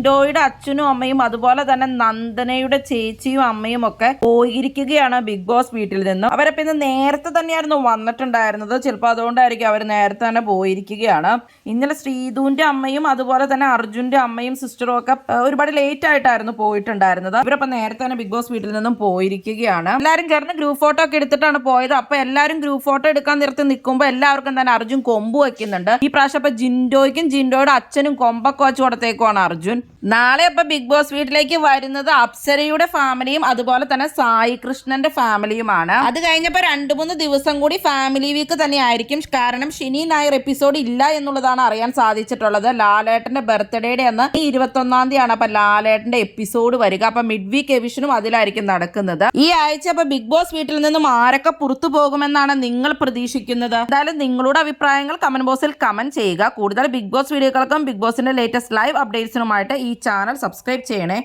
ജിൻഡോയുടെ അച്ഛനും അമ്മയും അതുപോലെ തന്നെ നന്ദനയുടെ ചേച്ചിയും അമ്മയും ഒക്കെ പോയിരിക്കുകയാണ് ബിഗ് ബോസ് വീട്ടിൽ നിന്നും. അവരപ്പം ഇന്ന് നേരത്തെ തന്നെയായിരുന്നു വന്നിട്ടുണ്ടായിരുന്നത്. ചിലപ്പോൾ അതുകൊണ്ടായിരിക്കും അവർ നേരത്തെ തന്നെ പോയിരിക്കുകയാണ്. ഇന്നലെ ശ്രീധുവിന്റെ അമ്മയും അതുപോലെ തന്നെ അർജുന്റെ അമ്മയും സിസ്റ്ററും ഒക്കെ ഒരുപാട് ലേറ്റ് ആയിട്ടായിരുന്നു പോയിട്ടുണ്ടായിരുന്നത്. ഇവരപ്പം നേരത്തെ തന്നെ ബിഗ് ബോസ് വീട്ടിൽ നിന്നും പോയിരിക്കുകയാണ്. എല്ലാവരും ചേർന്ന് ഗ്രൂപ്പ് ഫോട്ടോ ഒക്കെ എടുത്തിട്ടാണ് പോയത്. അപ്പൊ എല്ലാവരും ഗ്രൂപ്പ് ഫോട്ടോ എടുക്കാൻ നിർത്തി നിൽക്കുമ്പോൾ എല്ലാവർക്കും തന്നെ അർജുൻ കൊമ്പ് വയ്ക്കുന്നുണ്ട്. ഈ പ്രാവശ്യം അപ്പൊ ജിൻഡോയ്ക്കും ജിൻഡോയുടെ അച്ഛനും കൊമ്പൊക്കെ വെച്ച് കൊടുത്തേക്കുവാണ് അർജുൻ. നാളെ അപ്പൊ ബിഗ് ബോസ് വീട്ടിലേക്ക് വരുന്നത് അപ്സരയുടെ ഫാമിലിയും അതുപോലെ തന്നെ സായി കൃഷ്ണന്റെ ഫാമിലിയുമാണ്. അത് കഴിഞ്ഞപ്പോ 2-3 ദിവസം കൂടി ഫാമിലി വീക്ക് തന്നെ ആയിരിക്കും. കാരണം ശനി ഞായർ എപ്പിസോഡ് ഇല്ല എന്നുള്ളതാണ് അറിയാൻ സാധിച്ചിട്ടുള്ളത്. ലാലേട്ടന്റെ ബർത്ത്ഡേയുടെ അന്ന് 21-ാം തീയതിയാണ് അപ്പൊ ലാലേട്ടന്റെ എപ്പിസോഡ് വരിക. അപ്പൊ മിഡ് വീക്ക് എവിഷനും അതിലായിരിക്കും നടക്കുന്നത്. ഈ ആഴ്ച അപ്പൊ ബിഗ് ബോസ് വീട്ടിൽ നിന്നും ആരൊക്കെ പുറത്തു പോകുമെന്നാണ് നിങ്ങൾ പ്രതീക്ഷിക്കുന്നത്? എന്തായാലും നിങ്ങളുടെ അഭിപ്രായങ്ങൾ കമന്റ് ബോക്സിൽ കമന്റ് ചെയ്യുക. കൂടുതൽ ബിഗ് ബോസ് വീഡിയോകൾക്കും ബിഗ് ബോസിന്റെ ലേറ്റസ്റ്റ് ലൈവ് അപ്ഡേറ്റ്സിനുമായിട്ട് ഈ ചാനൽ സബ്സ്ക്രൈബ് ചെയ്യണേ.